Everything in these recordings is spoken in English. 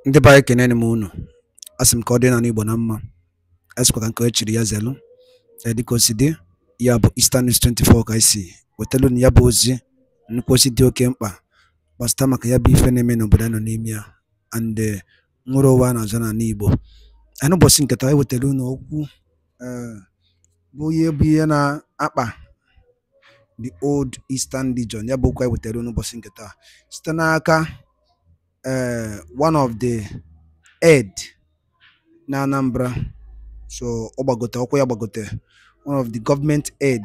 Ndị ba ekene m unu. Asị m ka ọ dị na n'Igbo na mma. Esikwa ka nke echiri ya zelu. Dịka o si dị, ya bụ Eastern News 24 ka isi wetelu na ya bụ ozi nnukwu ozi dị oke mkpa gbasịta maka ya bụ ife na-eme n'obodo a nọ n'ime ya and nwere ụwa na-azọ n'ala Igbo. Anyị n'ụbọchị nke taa ewetelu unu okwu bụ ihe na-akpa the old Eastern region. Ya bụ okwu anyị wetelu n'ụbọchị nke taa site n'aka one of the head na Anambra, so ọkwa ya gbagote one of the government aid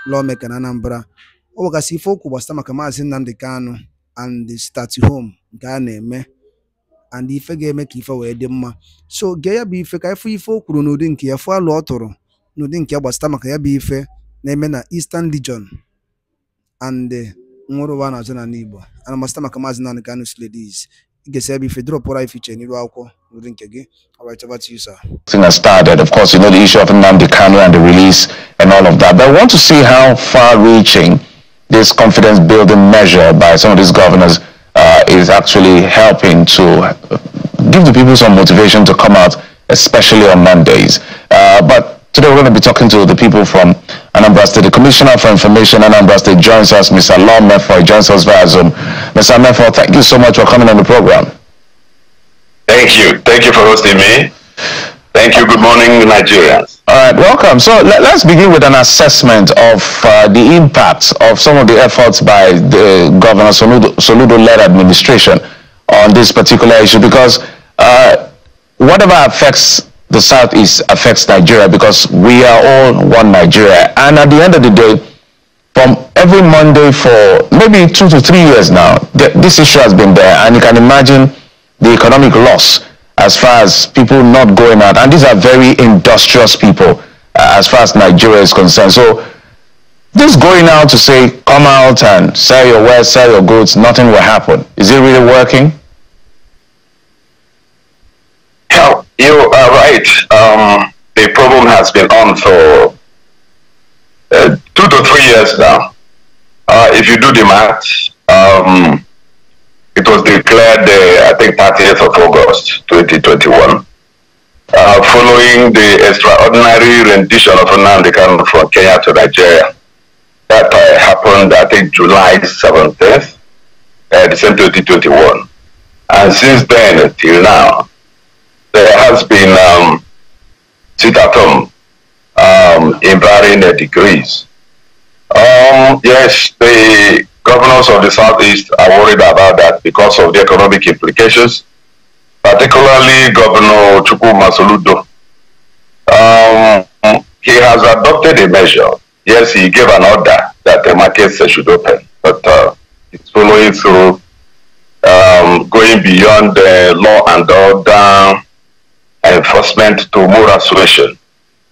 lawmaker na Anambra. Ọ bụgasị ife okwu gbasịta maka Maazị Nnamdi Kanu and the start home nke a na-eme and ife ga-eme ka ife wee dị mma. So gee ya bụ ife ka ife o kwuru n'ụdị nke ya fụ alụ ọ tụrụ n'ụdị nke ya gbasịta maka ya bụ ife na-eme na Eastern region and nwere ụwa na-azụ n'ala Igbo. Ana gbasịta maka Maazị Nnamdi Kanu's ladies. You can say if you drop what I feature in your alcohol, you drink again. All right, about you, sir. Thing has started, of course, you know the issue of Nnamdi Kanu and the release and all of that. But I want to see how far-reaching this confidence-building measure by some of these governors is actually helping to give the people some motivation to come out, especially on Mondays. But today we're going to be talking to the people from Anambra State. The Commissioner for Information, Anambra State, joins us. Mr. Law Mefo joins us via Zoom. Mr. Mefo, thank you so much for coming on the program. Thank you. Thank you for hosting me. Thank you. Good morning, Nigerians. All right, welcome. So let's begin with an assessment of the impact of some of the efforts by the Governor Soludo-led administration on this particular issue, because whatever affects the Southeast affects Nigeria, because we are all one Nigeria. And at the end of the day, from every Monday for maybe 2 to 3 years now, this issue has been there. And you can imagine the economic loss as far as people not going out. And these are very industrious people as far as Nigeria is concerned. So this going out to say, come out and sell your wares, sell your goods, nothing will happen. Is it really working? You are right. The problem has been on for 2 to 3 years now. If you do the math, it was declared, I think, 30th of August, 2021, following the extraordinary rendition of Nnamdi Kanu from Kenya to Nigeria. That happened, I think, July 17th, December 2021. And since then, till now, there has been sit-at-home in varying degrees. Yes, the governors of the Southeast are worried about that because of the economic implications, particularly Governor Soludo. He has adopted a measure. Yes, he gave an order that the markets should open, but it's following through, going beyond the law and order enforcement to moral suasion.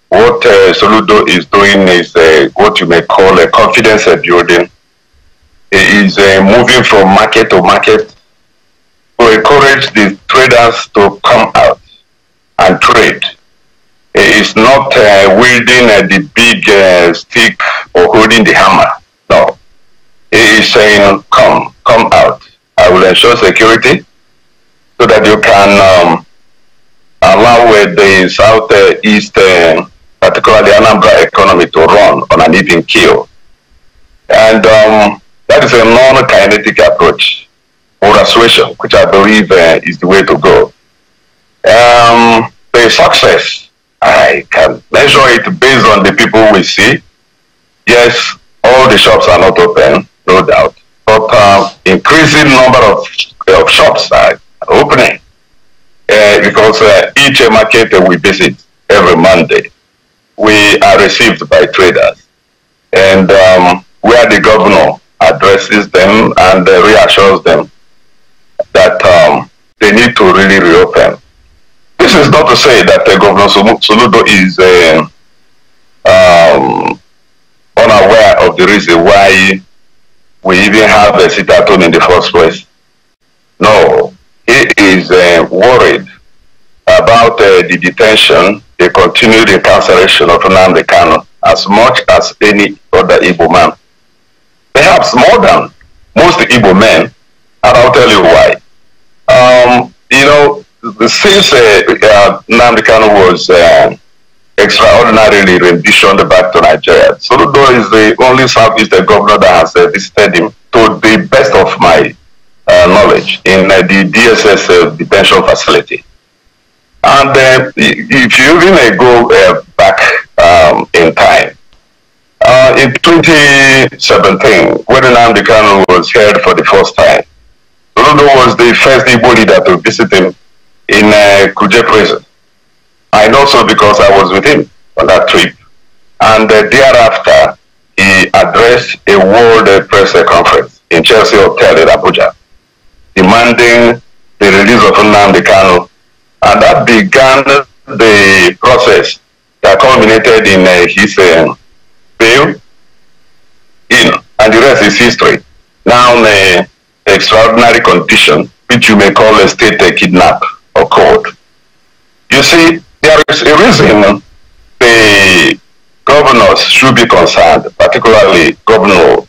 What Soludo is doing is what you may call a confidence building. It is moving from market to market to encourage the traders to come out and trade. It is not wielding the big stick or holding the hammer. No. It is saying, come out. I will ensure security so that you can allow the Southeast, particularly Anambra economy, to run on an even keel. And that is a non-kinetic approach, or persuasion, which I believe is the way to go. The success, I can measure it based on the people we see. Yes, all the shops are not open, no doubt, but increasing number of shops are opening. Because each market we visit every Monday, we are received by traders. And where the governor addresses them and reassures them that they need to really reopen. This is not to say that Governor Soludo is unaware of the reason why we even have a sit-at-home in the first place. No. He is worried about the detention, the continued incarceration of Nnamdi Kanu as much as any other Igbo man. Perhaps more than most Igbo men, and I'll tell you why. You know, since Nnamdi Kanu was extraordinarily renditioned back to Nigeria, Soludo is the only Southeastern governor that has visited him, to the best of my knowledge, in the DSS detention facility. And if you even go back in time, in 2017, when Nnamdi Kanu was heard for the first time, Soludo was the first Igbo leader to visit him in Kuje prison. I know so because I was with him on that trip. And thereafter, he addressed a world press conference in Chelsea Hotel in Abuja, demanding the release of Nnamdi Kanu. And that began the process that culminated in his bail, and the rest is history. Now, an extraordinary condition, which you may call a state kidnap or code. You see, there is a reason the governors should be concerned, particularly Governor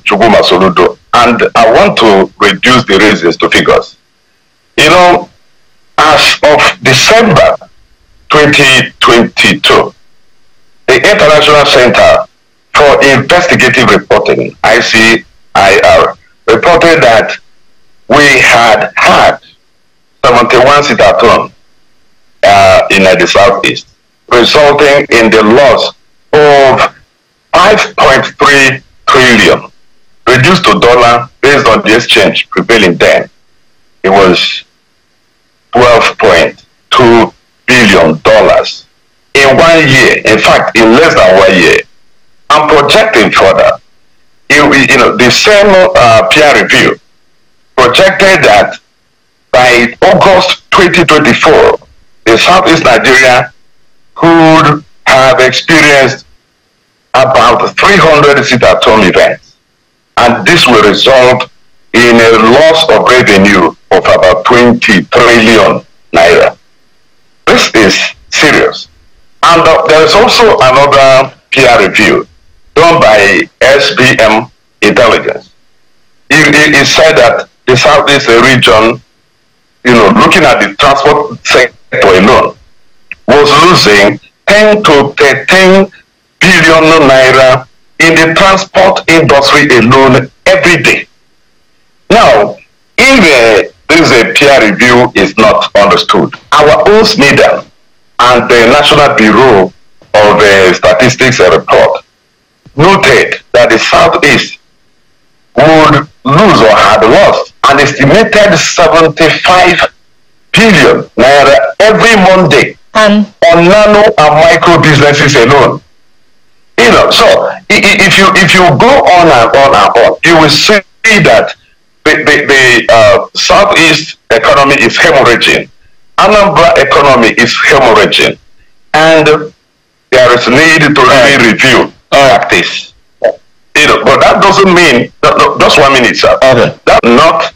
Chuguma Soludo, and I want to reduce the reasons to figures. You know, as of December 2022, the International Center for Investigative Reporting, ICIR, reported that we had 71 sit-at-home in the Southeast, resulting in the loss of 5.3 trillion, reduced to dollar based on the exchange prevailing then. It was $12.2 billion in 1 year. In fact, in less than 1 year. I'm projecting further. The same peer review projected that by August 2024, the Southeast Nigeria could have experienced about 300 sit-at-home events, and this will result in a loss of revenue of about 20 trillion naira. This is serious. And there is also another peer review done by SBM Intelligence. It said that the Southeast region, looking at the transport sector alone, was losing 10 to 13 billion naira in the transport industry alone every day. Now, if this peer review is not understood, our own SNIDA and the National Bureau of Statistics report noted that the Southeast would lose or had lost an estimated 75 billion naira every Monday on nano and micro businesses alone. So if you go on and on and on, you will see that the Southeast economy is hemorrhaging. Anambra economy is hemorrhaging, and there is need to really review practice. But that doesn't mean just 1 minute, sir. Okay. That's not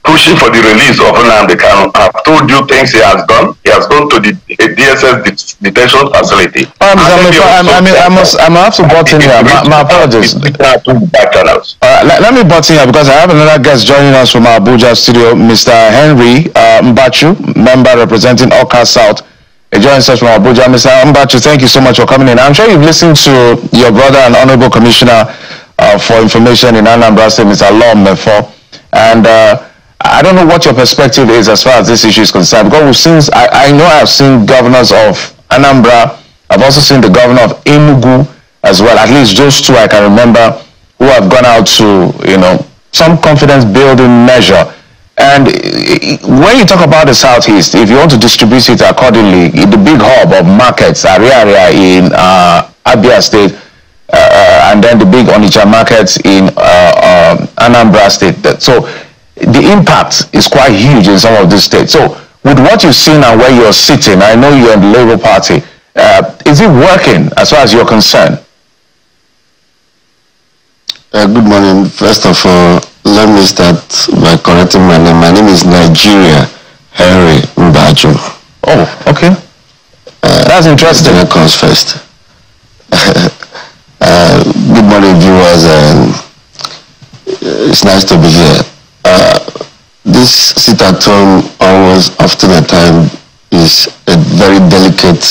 pushing for the release of Nnamdi Kanu. I've told you things he has done. He has gone to the DSS detention facility. I'm have to butt in here. My apologies. Let me butt in here because I have another guest joining us from our Abuja studio, Mr. Henry Mbachu, member representing Oka South. He joins us from Abuja. Mr. Mbachu, thank you so much for coming in. I'm sure you've listened to your brother and Honorable Commissioner for Information in Anambra State, Mr. Lom Mefo, and I don't know what your perspective is as far as this issue is concerned, because we've seen, I know I've seen governors of Anambra, I've also seen the governor of Enugu as well, at least those two I can remember, who have gone out to, some confidence building measure. And when you talk about the Southeast, if you want to distribute it accordingly, the big hub of markets, area in Abia State, and then the big Onitsha markets in Anambra State. So the impact is quite huge in some of these states. So with what you've seen and where you're sitting, I know you're in the Labour Party, is it working as far as you're concerned? Good morning. First of all, let me start by correcting my name. My name is Nigeria Henry Mbachu. Oh, okay. That's interesting. That comes first. Good morning, viewers. It's nice to be here. this sit at home always often at time is a very delicate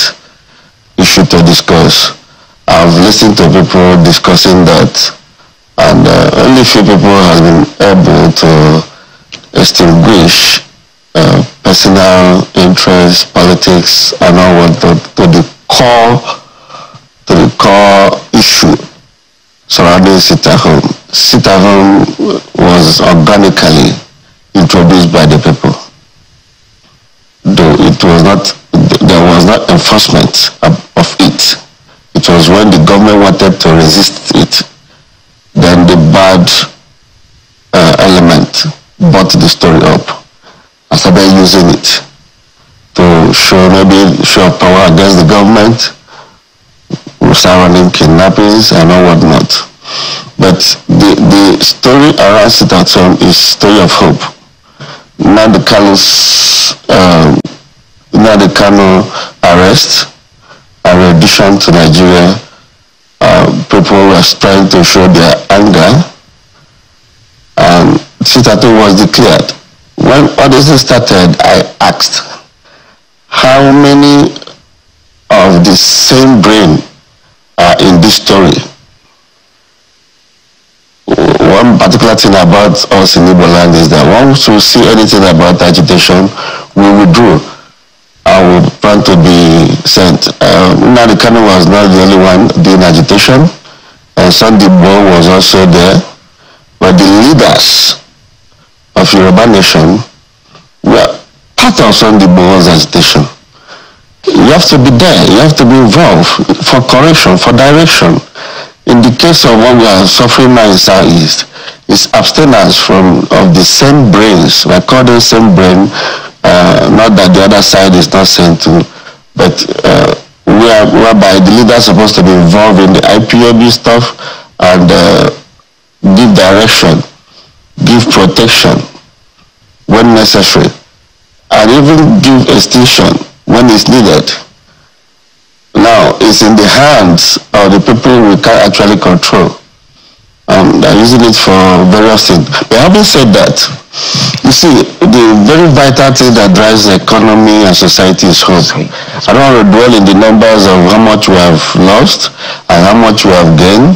issue to discuss. I've listened to people discussing that, and only few people have been able to extinguish personal interests, politics, and all what to the core issue surrounding sit at home. Sit at home was organically introduced by the people, though there was not enforcement of it. It was when the government wanted to resist it, then the bad element brought the story up and started using it to show power against the government, surrounding kidnappings and all whatnot. But the story around sit at home is story of hope. Now the Kanu arrest and rendition to Nigeria, people were trying to show their anger, and sit at home was declared. When all this started, I asked, how many of the same brain are in this story? One particular thing about us in Igbo land is that once we see anything about agitation, we withdraw and we plan to be sent. Now the Kanu was not the only one doing agitation, and Sunday was also there, but the leaders of Yoruba nation were part of Sunday agitation. You have to be there, you have to be involved for correction, for direction. In the case of what we are suffering now in Southeast, it's abstinence of the same brains. We call them same brain, not that the other side is not sent to, but whereby the leader is supposed to be involved in the IPOB stuff and give direction, give protection when necessary, and even give extinction when it's needed. Now, it's in the hands of the people we can't actually control. They're using it for various things. But having said that, you see, the very vital thing that drives the economy and society is hope. I don't want to dwell in the numbers of how much we have lost and how much we have gained,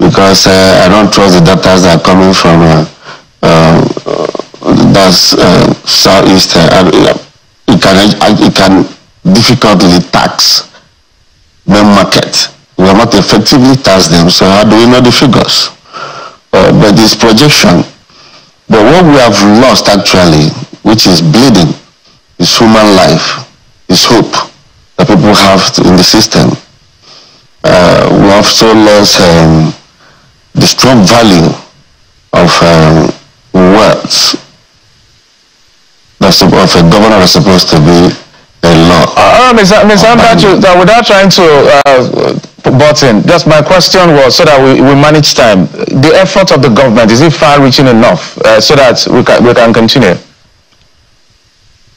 because I don't trust the data that are coming from Southeast. It can difficultly tax main market. We have not effectively taxed them, so how do we know the figures? But this projection. But what we have lost actually, which is bleeding, is human life, is hope that people have in the system. We have also lost the strong value of words of a governor that's supposed to be a law. Ms. Mbachu, without trying to butt in, just my question was, so that we manage time, the effort of the government, is it far-reaching enough so that we can continue?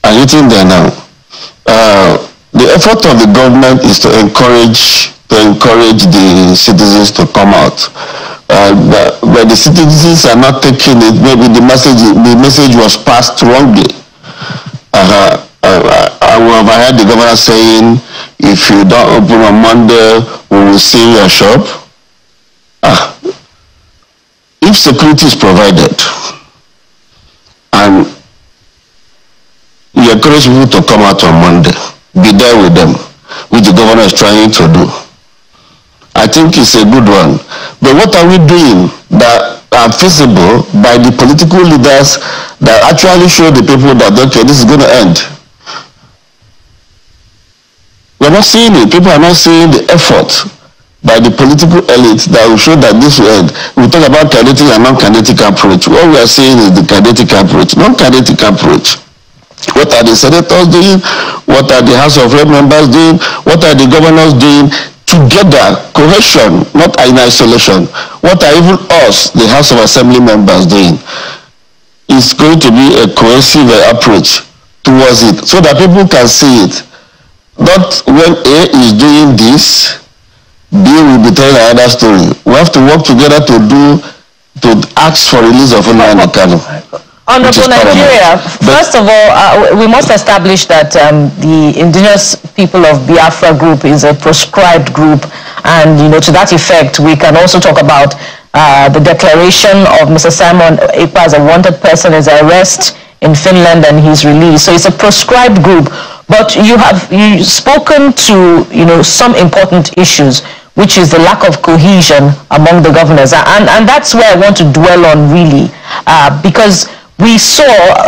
I'm getting there now. The effort of the government is to encourage the citizens to come out. But the citizens are not taking it. Maybe the message was passed wrongly. I have heard the governor saying, if you don't open on Monday, we will seal your shop. If security is provided and you encourage people to come out on Monday, be there with them, which the governor is trying to do, I think it's a good one. But what are we doing that are feasible by the political leaders that actually show the people that, okay, this is going to end? We're not seeing it. People are not seeing the effort by the political elite that will show that this will end. We talk about kinetic and non-kinetic approach. What we are seeing is the kinetic approach, non-kinetic approach. What are the senators doing? What are the House of Rep members doing? What are the governors doing? Together, cohesion, not in isolation. What are even us, the House of Assembly members, doing? It's going to be a cohesive approach towards it so that people can see it. Not when A is doing this, B will be telling another story. We have to work together to ask for release of Nnamdi Kanu. Honorable Nigeria, first of all, we must establish that the indigenous people of Biafra group is a proscribed group, and to that effect, we can also talk about the declaration of Mr. Simon Ekpa as a wanted person, his arrest in Finland, and his release. So it's a proscribed group. But you've spoken to some important issues, which is the lack of cohesion among the governors, and that's where I want to dwell on really, because we saw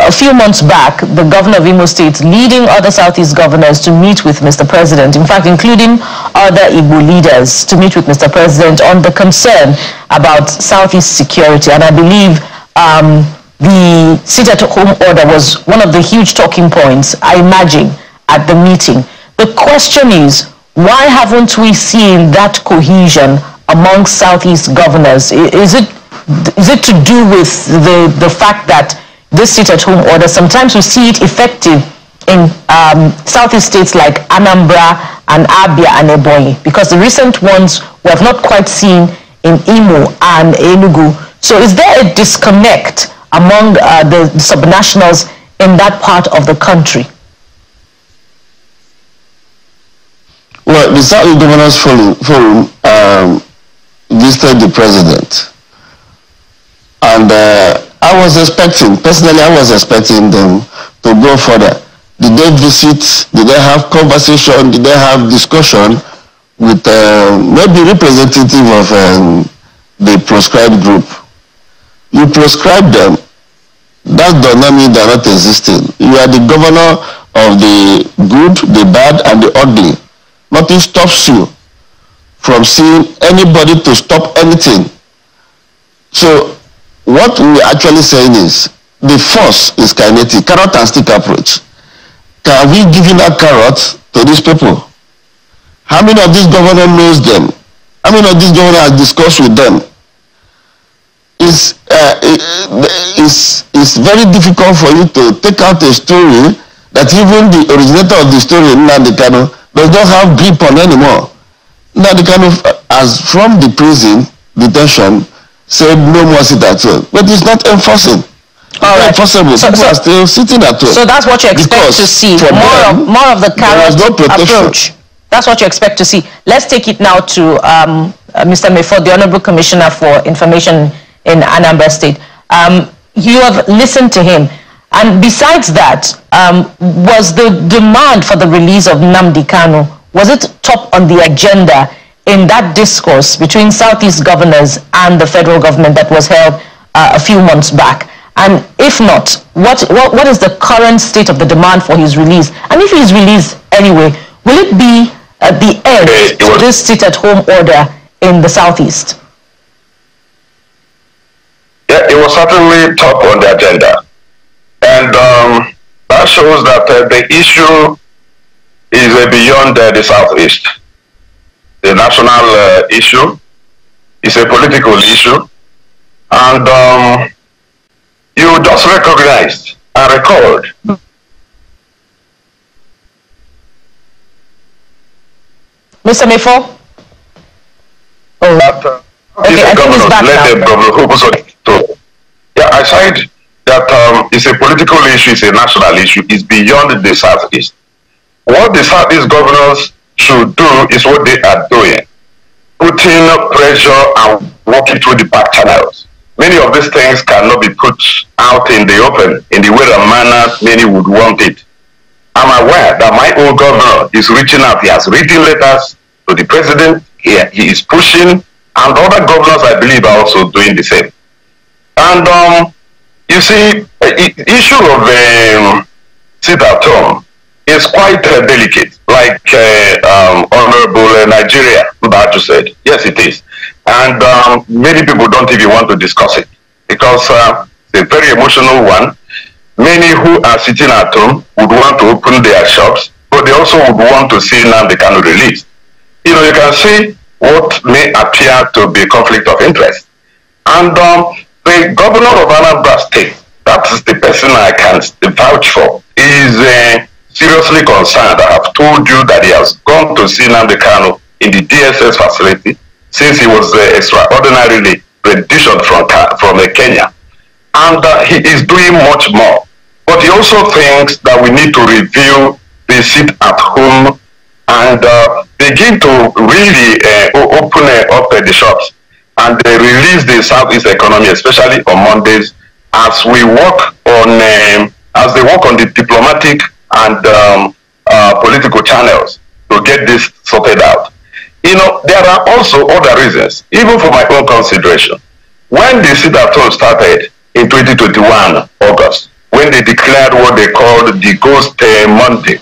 a few months back the governor of Imo State leading other Southeast governors to meet with Mr. President, in fact, including other Igbo leaders to meet with Mr. President on the concern about Southeast security. And I believe the sit-at-home order was one of the huge talking points, I imagine, at the meeting. The question is, why haven't we seen that cohesion among Southeast governors? Is it to do with the fact that this sit-at-home order, sometimes we see it effective in Southeast states like Anambra and Abia and Ebonyi, because the recent ones we have not quite seen in Imo and Enugu. So is there a disconnect among the subnationals in that part of the country? Well, the South Governors Forum visited the president, and personally I was expecting them to go further. Did they visit, did they have conversation, did they have discussion with maybe representative of the proscribed group? You proscribe them, that does not mean they are not existing. You are the governor of the good, the bad, and the ugly. Nothing stops you from seeing anybody to stop anything. So what we're actually saying is the force is kinetic, carrot and stick approach. Can we give that carrot to these people? How many of these governors knows them? How many of these governors has discussed with them? It's very difficult for you to take out a story that even the originator of the story, Nnamdi Kanu, does not have grip on anymore. Nnamdi Kanu, as from the prison detention, said no more sit-at-home, but it's not enforcing. All right. Impossible. People are still sitting at home. So that's what you expect to see. More of the carrot approach. That's what you expect to see. Let's take it now to Mr. Mefo, the Honorable Commissioner for Information in Anambra State. You have listened to him. And besides that, was the demand for the release of Nnamdi Kanu, was it top on the agenda in that discourse between Southeast governors and the federal government that was held a few months back? And if not, what is the current state of the demand for his release? And if he's released anyway, will it be the end to this sit-at-home order in the Southeast? Yeah, it was certainly top on the agenda. And that shows that the issue is beyond the Southeast. The national issue is a political issue. And you just recognized and record Mr. Mefo? Oh. That okay, I think he's back now. Yeah, I said that it's a political issue, it's a national issue, it's beyond the Southeast. What the Southeast governors should do is what they are doing, putting pressure and working through the back channels. Many of these things cannot be put out in the open in the way and manner many would want it. I'm aware that my own governor is reaching out. He has written letters to the president. He is pushing, and other governors, I believe, are also doing the same. And you see, the issue of sit-at-home is quite delicate, like Honorable Nigeria Mbachu said. Yes, it is. And many people don't even want to discuss it because it's a very emotional one. Many who are sitting at home would want to open their shops, but they also would want to see Nnamdi Kanu released. You know, you can see what may appear to be conflict of interest. And the governor of Anambra State, that is the person I can vouch for, is seriously concerned. I have told you that he has gone to see Nnamdi Kanu in the DSS facility since he was extraordinarily renditioned from Kenya. and he is doing much more. But he also thinks that we need to review the sit at home and begin to really open up the shops and release the Southeast economy, especially on Mondays, as we work on as they work on the diplomatic and political channels to get this sorted out. You know, there are also other reasons, even for my own consideration. When the sit-at-home started in 2021 August, when they declared what they called the Ghost Monday,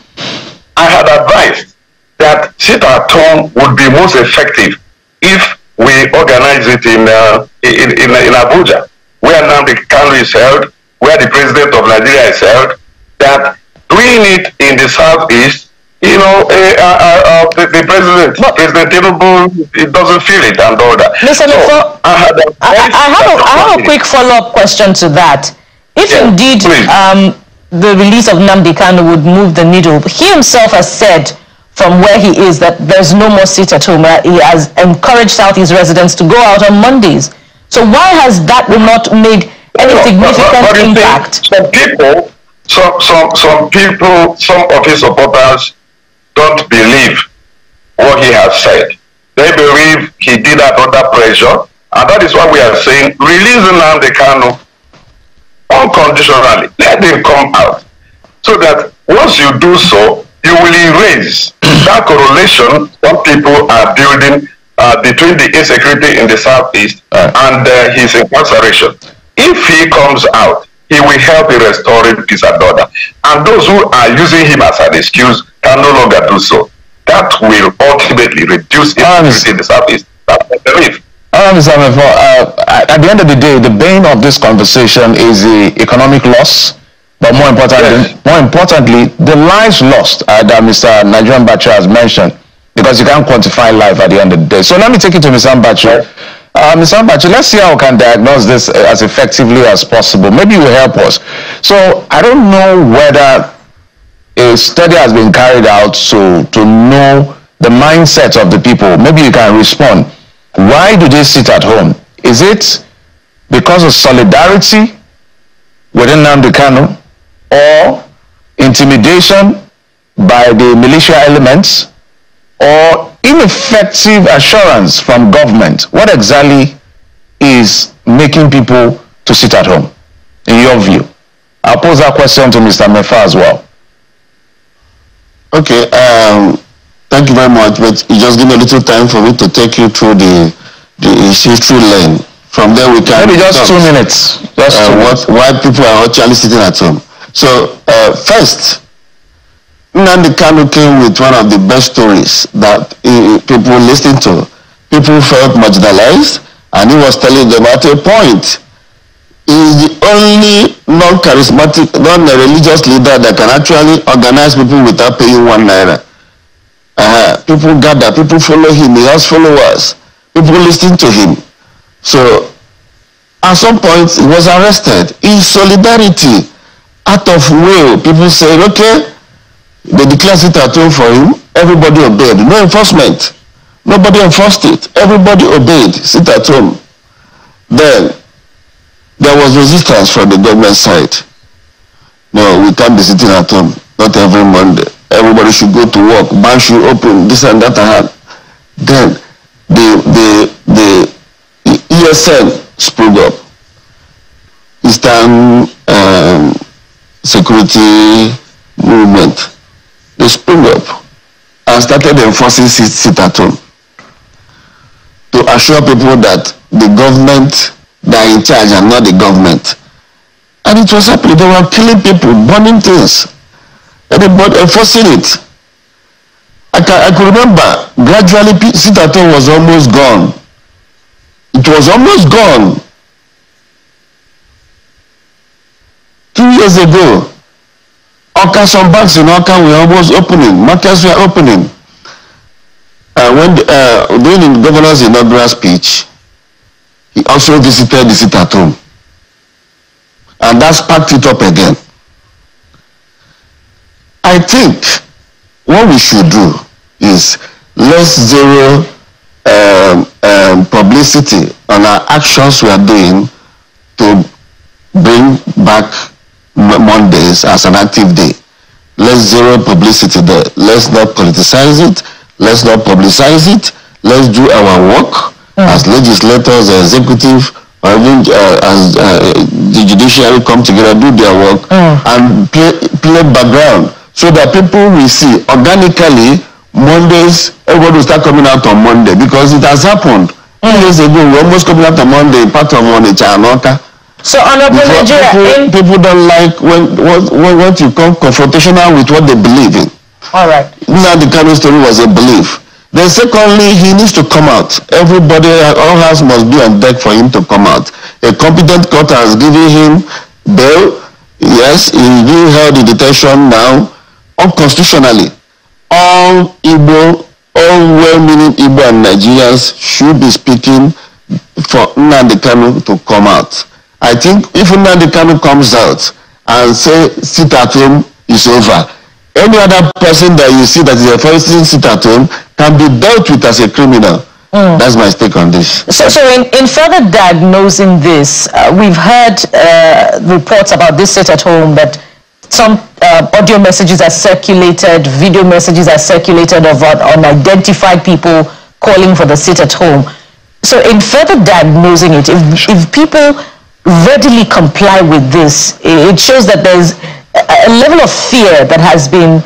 I had advised that sit-at-home would be most effective if we organize it in Abuja, where now the Kanu'S is held, where the president of Nigeria is held. That doing it in the southeast, you know, the president, President Tinubu, it doesn't feel it and all that. Mr. So I have a quick follow-up question to that. If indeed the release of Nnamdi Kanu would move the needle, he himself has said from where he is that there's no more sit at home. He has encouraged Southeast residents to go out on Mondays. So why has that not made any significant impact? Some people, some of his supporters don't believe what he has said. They believe he did that under pressure, and that is why we are saying releasing Nnamdi Kanu unconditionally. Let him come out, so that once you do so, you will erase that correlation some people are building between the insecurity in the southeast and his incarceration. If he comes out, he will help in restoring peace and order. And those who are using him as an excuse can no longer do so. That will ultimately reduce insecurity in the southeast. That's my belief. At the end of the day, the bane of this conversation is the economic loss, but more importantly, the lives lost that Mr. Mbachu has mentioned, because you can't quantify life at the end of the day. So let me take you to Mr. Mbachu. Mr. Mbachu, let's see how we can diagnose this as effectively as possible. Maybe you will help us. So I don't know whether a study has been carried out to know the mindset of the people. Maybe you can respond. Why do they sit at home? Is it because of solidarity within Nnamdi Kanu, or intimidation by the militia elements, or ineffective assurance from government? What exactly is making people to sit at home, in your view? I'll pose that question to Mr. Mefa as well. Okay, thank you very much, but you just give me a little time for me to take you through the history lane. From there we can... Maybe just 2 minutes. Just why people are actually sitting at home. So, first, Nnamdi Kanu came with one of the best stories that people listened to. People felt marginalized, and he was telling them at a point, he is the only non-charismatic, non-religious leader that can actually organize people without paying 1 naira. People gather, people follow him, he has followers, people listen to him. So, at some point, he was arrested. In solidarity, out of will, people said, okay, they declared it at home for him. Everybody obeyed. No enforcement. Nobody enforced it. Everybody obeyed. Sit at home. Then there was resistance from the government side. No, we can't be sitting at home. Not every Monday. Everybody should go to work. Bank should open. This and that. Then the ESN sprung up. Eastern Security Movement. They sprung up and started enforcing sit at home to assure people that the government, they are in charge and not the government. And it was happening. They were killing people, burning things. Everybody enforcing it. I could remember gradually sit at home was almost gone. It was almost gone. 2 years ago, some banks in Oka were almost opening, markets were opening. During the governor's inaugural speech, he also visited the sit at home. And that sparked it up again. I think what we should do is let's zero publicity on our actions we are doing to bring back Mondays as an active day. Let's zero publicity there. Let's not politicize it. Let's not publicize it. Let's do our work as legislators, executive, or even as the judiciary come together, do their work, and play background so that people will see organically. Mondays, everybody will start coming out on Monday because it has happened. 2 years ago, we're almost coming out on Monday, part of Monday, Chanoka. So, Honorable Nigeria, people don't like what you call confrontational with what they believe in. All right. Now the Kanu'S story was a belief. Then secondly, he needs to come out. Everybody, all hands must be on deck for him to come out. A competent court has given him bail. Yes, he's being held in detention now, unconstitutionally. All Igbo, all well-meaning Igbo and Nigerians should be speaking for Nnamdi Kanu to come out. I think if Nnamdi Kanu comes out and say sit at home is over, any other person that you see that is enforcing sit at home can be dealt with as a criminal. That's my take on this. So in further diagnosing this, we've heard reports about this sit at home, that some audio messages are circulated, video messages are circulated of unidentified people calling for the sit at home. So in further diagnosing it, if people readily comply with this, it shows that there's a level of fear that has been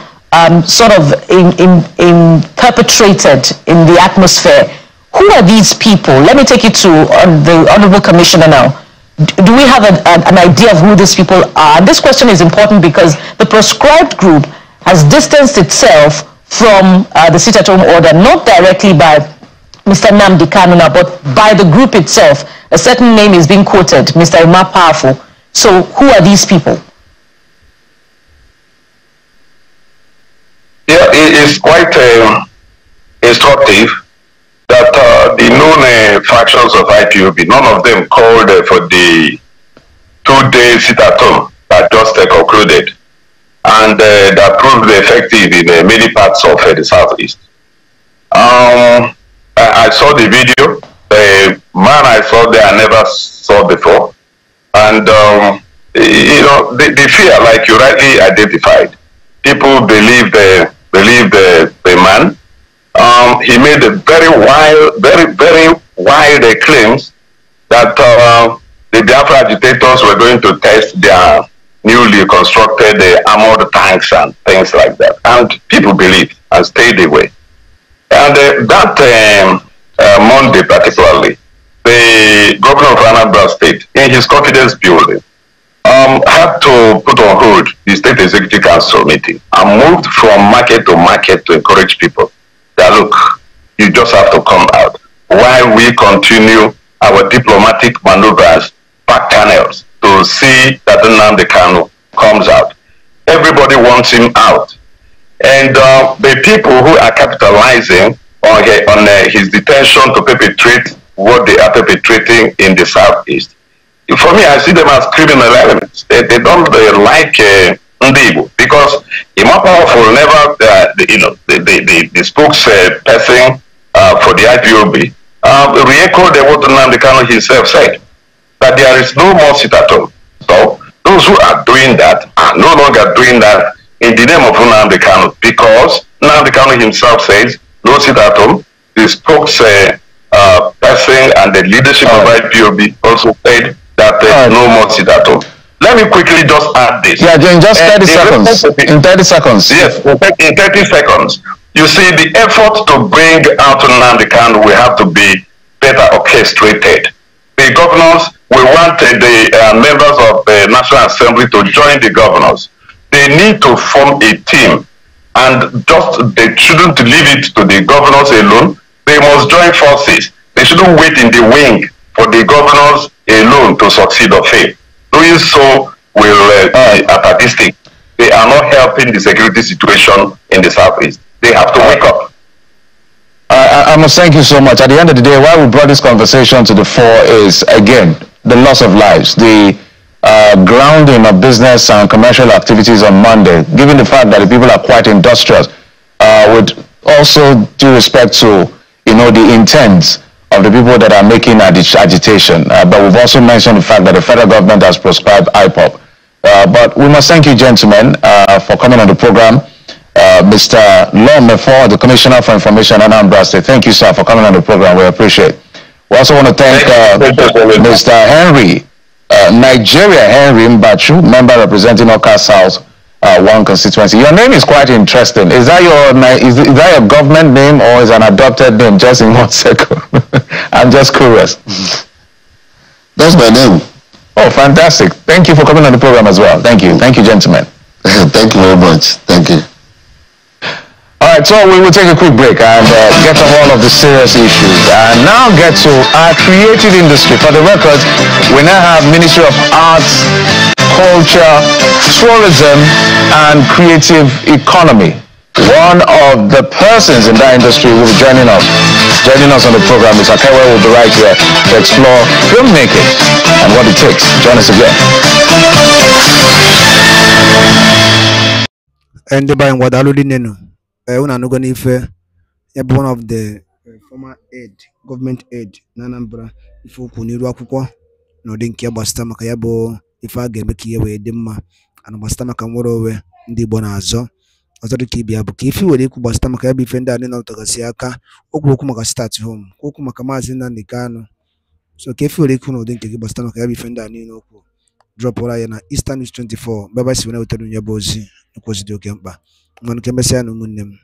sort of perpetrated in the atmosphere. Who are these people? Let me take you to the Honorable Commissioner now. Do we have an idea of who these people are? And this question is important because the proscribed group has distanced itself from the sit-at-home order, not directly by Mr. Nnamdi Kanu, but by the group itself. A certain name is being quoted, Mr. Emma Powerful. So who are these people? Yeah, it is quite instructive that the known factions of IPOB, none of them called for the 2-day sit-at-home that just concluded, and that proved effective in many parts of the Southeast. I saw the video. The man I saw there I never saw before, and you know, the fear, like you rightly identified, people believe the man. He made a very wild claims that the Biafra agitators were going to test their newly constructed armored tanks and things like that, and people believed and stayed away. And that Monday particularly, the governor of Anambra State, in his confidence building, had to put on hold the State Executive Council meeting and moved from market to market to encourage people that, look, you just have to come out while we continue our diplomatic maneuvers, back channels, to see that Nnamdi Kanu comes out. Everybody wants him out. And the people who are capitalizing on his detention to perpetrate what they are perpetrating in the Southeast, for me, I see them as criminal elements. They don't like Ndigo, because Emma Powerful never, the spokesperson for the IPOB, re-echoed what Nnamdi Kanu himself said, that there is no more sit-at-home. So those who are doing that are no longer doing that in the name of Nnamdi Kanu, because Nnamdi Kanu himself says no sit-at-home. The spokesperson and the leadership of IPOB also said that no more sit-at-home. Let me quickly just add this. Yeah, in just 30 seconds. In 30 seconds. Yes, in 30 seconds. You see, the effort to bring out Nnamdi Kanu will have to be better orchestrated. The governors, we wanted the members of the National Assembly to join the governors. They need to form a team, and they shouldn't leave it to the governors alone. They must join forces. They shouldn't wait in the wing for the governors alone to succeed or fail. Doing so will be apathetic. They are not helping the security situation in the Southeast. They have to wake up. I must thank you so much. At the end of the day, why we brought this conversation to the fore is, again, the loss of lives, the grounding of business and commercial activities on Monday, given the fact that the people are quite industrious, with also due respect to, the intent of the people that are making agitation. But we've also mentioned the fact that the federal government has proscribed IPOP. But we must thank you, gentlemen, for coming on the program. Mr. Lomefor, the Commissioner for Information, Anambra State. Thank you, sir, for coming on the program. We appreciate it. We also want to thank Mr. Henry, Nigeria Henry Mbachu, member representing Oka South 1 constituency. Your name is quite interesting. Is that your government name or is an adopted name? Just in 1 second. I'm just curious. That's my name. Oh, fantastic. Thank you for coming on the program as well. Thank you. Thank you, gentlemen. Thank you very much. Thank you. All right, so we will take a quick break and get off all of the serious issues and now get to our creative industry. For the record, we now have Ministry of Arts, Culture, Tourism, and Creative Economy. One of the persons in that industry will be joining us. Joining us on the program is Akewe. Will be right here to explore filmmaking and what it takes. Join us again. And the buying what already know. Una no gonna if one of the former aid, government aid, Anambra, if you kuniru akwụkwọ no din kia gbasta maka ya bụ ife a ga-eme ka ihe wee dị mma ana gbasta maka nwere onwe ndị Igbo na-azọ ọzọ dị ka ibia bụ ka ife were ikwu gbasta maka ya bụ ife ndị a na-atọgasị aka okwu maka start home okwu maka Maazị Nnamdi Kanu so ka ife were ikwu no din nke gị gbasta maka ya bụ ife ndị a niile okwu drop ya na Eastern News 24 baba si wena wetara onye bụ ozi nkwụzi dị oke mkpa mmanụ kemesịa na ụmụnne m